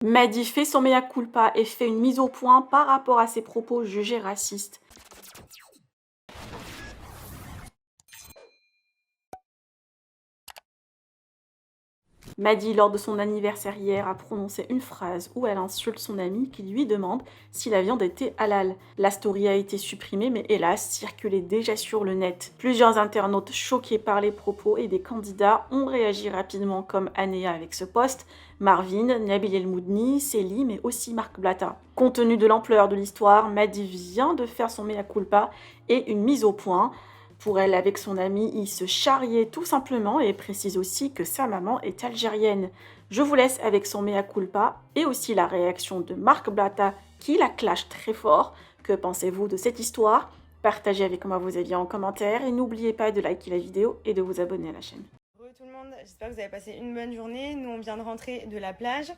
Mehdi fait son mea culpa et fait une mise au point par rapport à ses propos jugés racistes. Mehdi, lors de son anniversaire hier, a prononcé une phrase où elle insulte son ami qui lui demande si la viande était halal. La story a été supprimée mais hélas circulait déjà sur le net. Plusieurs internautes choqués par les propos et des candidats ont réagi rapidement comme Anéa avec ce post, Marvin, Nabil El Moudni, Célie mais aussi Marc Blatta. Compte tenu de l'ampleur de l'histoire, Mehdi vient de faire son mea culpa et une mise au point. Pour elle, avec son ami, il se charriait tout simplement et précise aussi que sa maman est algérienne. Je vous laisse avec son mea culpa et aussi la réaction de Marc Blatta qui la clash très fort. Que pensez-vous de cette histoire? Partagez avec moi vos avis en commentaire et n'oubliez pas de liker la vidéo et de vous abonner à la chaîne. Bonjour tout le monde, j'espère que vous avez passé une bonne journée. Nous on vient de rentrer de la plage.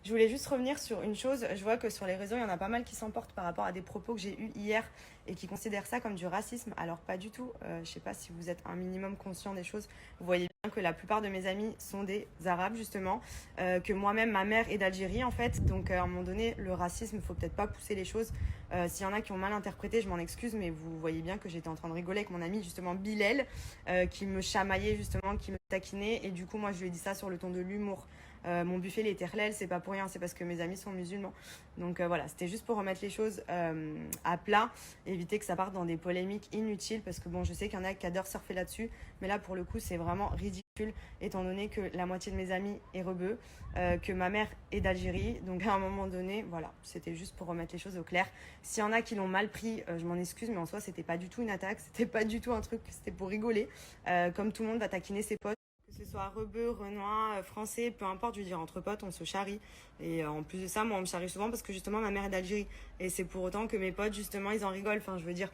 Je voulais juste revenir sur une chose. Je vois que sur les réseaux, il y en a pas mal qui s'emportent par rapport à des propos que j'ai eus hier et qui considèrent ça comme du racisme. Alors pas du tout. Je sais pas si vous êtes un minimum conscient des choses. Vous voyez bien que la plupart de mes amis sont des Arabes justement. Que moi-même, ma mère est d'Algérie en fait. Donc à un moment donné, le racisme, il faut peut-être pas pousser les choses. S'il y en a qui ont mal interprété, je m'en excuse. Mais vous voyez bien que j'étais en train de rigoler avec mon ami justement Bilal, qui me chamaillait justement, qui me taquinait. Et du coup, moi, je lui ai dit ça sur le ton de l'humour. Mon buffet, les terlel, c'est pas pour rien, c'est parce que mes amis sont musulmans. Donc voilà, c'était juste pour remettre les choses à plat, éviter que ça parte dans des polémiques inutiles, parce que bon, je sais qu'il y en a qui adorent surfer là-dessus, mais là, pour le coup, c'est vraiment ridicule, étant donné que la moitié de mes amis est rebeu, que ma mère est d'Algérie. Donc à un moment donné, voilà, c'était juste pour remettre les choses au clair. S'il y en a qui l'ont mal pris, je m'en excuse, mais en soi, c'était pas du tout une attaque, c'était pas du tout un truc, c'était pour rigoler. Comme tout le monde va taquiner ses potes. Que ce soit rebeu, renois, français, peu importe, je veux dire, entre potes, on se charrie. Et en plus de ça, moi, on me charrie souvent parce que justement, ma mère est d'Algérie. Et c'est pour autant que mes potes, justement, ils en rigolent. Enfin, je veux dire,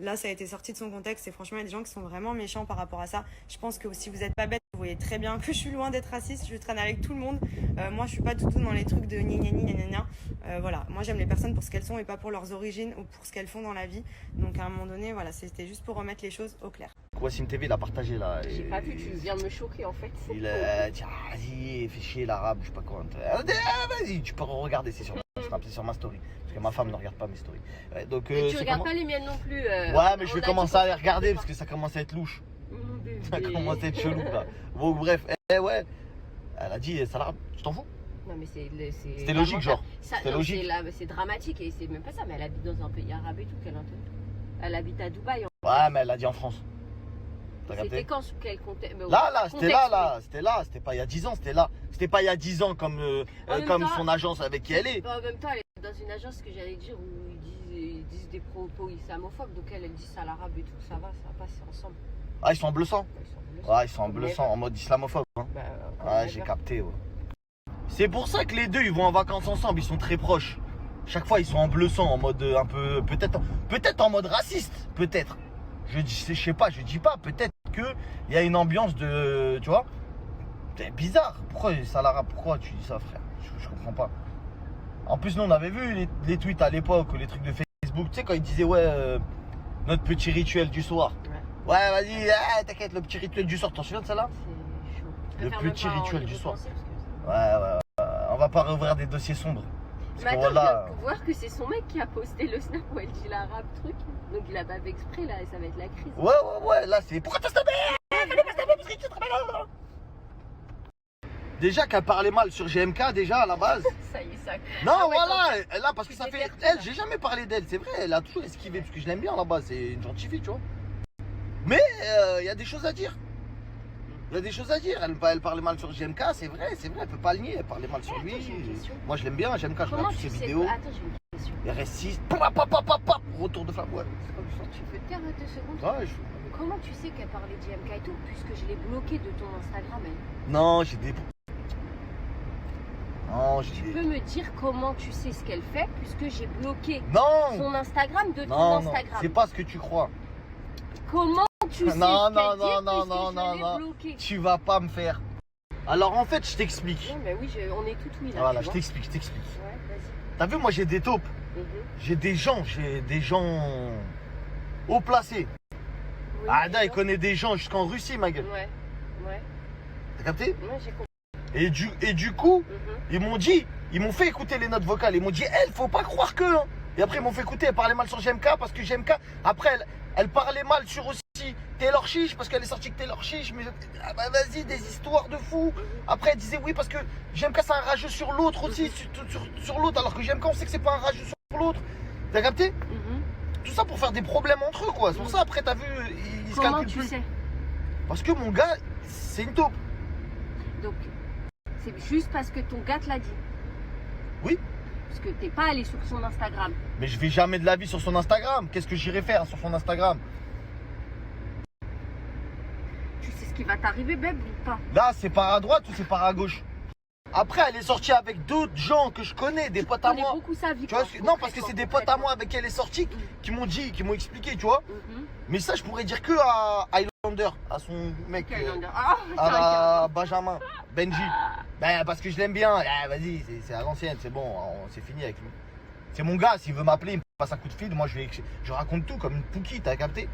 là, ça a été sorti de son contexte. Et franchement, il y a des gens qui sont vraiment méchants par rapport à ça. Je pense que si vous n'êtes pas bête, vous voyez très bien que je suis loin d'être raciste. Je traîne avec tout le monde. Moi, je suis pas du tout dans les trucs de gna gna gna gna gna. Voilà, moi, j'aime les personnes pour ce qu'elles sont et pas pour leurs origines ou pour ce qu'elles font dans la vie. Donc, à un moment donné, voilà, c'était juste pour remettre les choses au clair. Wassim TV, il a partagé là. J'ai pas vu, tu viens de me choquer en fait. Il a dit, ah, vas-y, fais chier l'arabe, je sais pas quoi. Vas-y, tu peux regarder, c'est sur ma story. Parce que ma femme ne regarde pas mes stories. Donc, Mais tu regardes pas les miennes non plus. Ouais, mais je vais commencer à les regarder parce que ça commence à être louche. Ça commence à être chelou là. Bon, bref, ouais. Elle a dit, c'est l'arabe, tu t'en fous? Non, mais c'était logique, genre. C'était logique. C'est dramatique et c'est même pas ça, mais elle habite dans un pays arabe et tout. Elle habite à Dubaï. Ouais, mais elle l'a dit en France. C'était quand, sous quel contexte? C'était pas il y a 10 ans, c'était là. C'était pas il y a 10 ans comme son agence avec qui elle est. En même temps, elle est dans une agence que j'allais dire où ils disent des propos islamophobes, donc elle dit ça à l'arabe et tout, ça va passer ensemble. Ah, ils sont en bleu sang? Ouais, ils sont en bleu sang, en mode islamophobe. Hein. Ouais, j'ai capté, ouais. C'est pour ça que les deux, ils vont en vacances ensemble, ils sont très proches. Chaque fois, ils sont en bleu sang, en mode un peu, peut-être en mode raciste, peut-être. Je sais pas, je dis pas, peut-être qu'il y a une ambiance de, tu vois, c'est bizarre. Pourquoi tu dis ça, frère? Je comprends pas. En plus, nous, on avait vu les tweets à l'époque, les trucs de Facebook, tu sais, quand ils disaient, ouais, notre petit rituel du soir. Ouais, vas-y, t'inquiète, le petit rituel du soir, t'en souviens de ça là? Le petit rituel du soir. Ouais, on va pas rouvrir des dossiers sombres. Mais attends, voilà. Je viens de voir que c'est son mec qui a posté le snap où elle dit l'arabe truc. Donc il a pas fait exprès là et ça va être la crise. Ouais, là c'est. Pourquoi t'as stoppé? Fallait pas stopper parce que tu te rappelles. Déjà qu'elle parlait mal sur GMK déjà à la base. Ça y est, ça. Non, voilà, là parce que ça fait. Elle, j'ai jamais parlé d'elle, c'est vrai, elle a toujours esquivé parce que je l'aime bien à la base, c'est une gentille fille, tu vois. Mais il y a des choses à dire. Il y a des choses à dire. Elle parlait mal sur GMK, c'est vrai, elle peut pas le nier. Elle parlait mal sur lui. Moi, je l'aime bien, GMK, je regarde toutes ses vidéos. Attends, j'ai une question. RS6, retour de flamme. Ouais. Tu peux te taire 2 secondes? Ouais, Comment tu sais qu'elle parlait de GMK et tout, puisque je l'ai bloqué de ton Instagram, elle? Non, j'ai des. Tu peux me dire comment tu sais ce qu'elle fait, puisque j'ai bloqué son Instagram de ton Instagram? Non, c'est pas ce que tu crois. Comment tu sais non, bloqué. Tu vas pas me faire. Alors en fait, je t'explique. Non, mais oui, on est tout oui là. Voilà, je t'explique. Ouais, vas-y. T'as vu, moi j'ai des taupes. J'ai des gens haut placés. Oui, Ada, il connaît des gens jusqu'en Russie, ma gueule. Ouais. T'as capté? Ouais, j'ai compris. Et du coup, ils m'ont dit, Ils m'ont fait écouter les notes vocales. Ils m'ont dit, elle, faut pas croire que. Hein. Et après, ils m'ont fait écouter, elle parlait mal sur GMK parce que GMK, après, elle parlait mal sur aussi Taylor Chiche parce qu'elle est sortie que Taylor Chiche. Mais ah bah vas-y, des histoires de fou. Après, elle disait oui parce que GMK, c'est un rageux sur l'autre aussi, sur l'autre. Alors que GMK, on sait que c'est pas un rageux sur l'autre. T'as capté? Tout ça pour faire des problèmes entre eux, quoi. C'est pour ça, après, t'as vu, ils se calculent plus. Sais parce que mon gars, c'est une taupe. Donc, c'est juste parce que ton gars te l'a dit. Oui. Parce que t'es pas allé sur son Instagram. Mais je vais jamais de la vie sur son Instagram. Qu'est-ce que j'irai faire sur son Instagram? Tu sais ce qui va t'arriver, Beb, ou pas? Là, c'est par à droite ou c'est par à gauche? Après, elle est sortie avec d'autres gens que je connais, des potes à moi. Beaucoup sa vie, tu vois, non, parce que c'est des potes à moi avec qui elle est sortie qui m'ont dit, qui m'ont expliqué, tu vois. Mais ça, je pourrais dire que à Highlander, à son mec, à Benjamin, Benji. Ben, parce que je l'aime bien. Vas-y, c'est à l'ancienne, c'est bon, c'est fini avec lui. C'est mon gars, s'il veut m'appeler, il me passe un coup de fil. Moi, je raconte tout comme une pouki, t'as capté?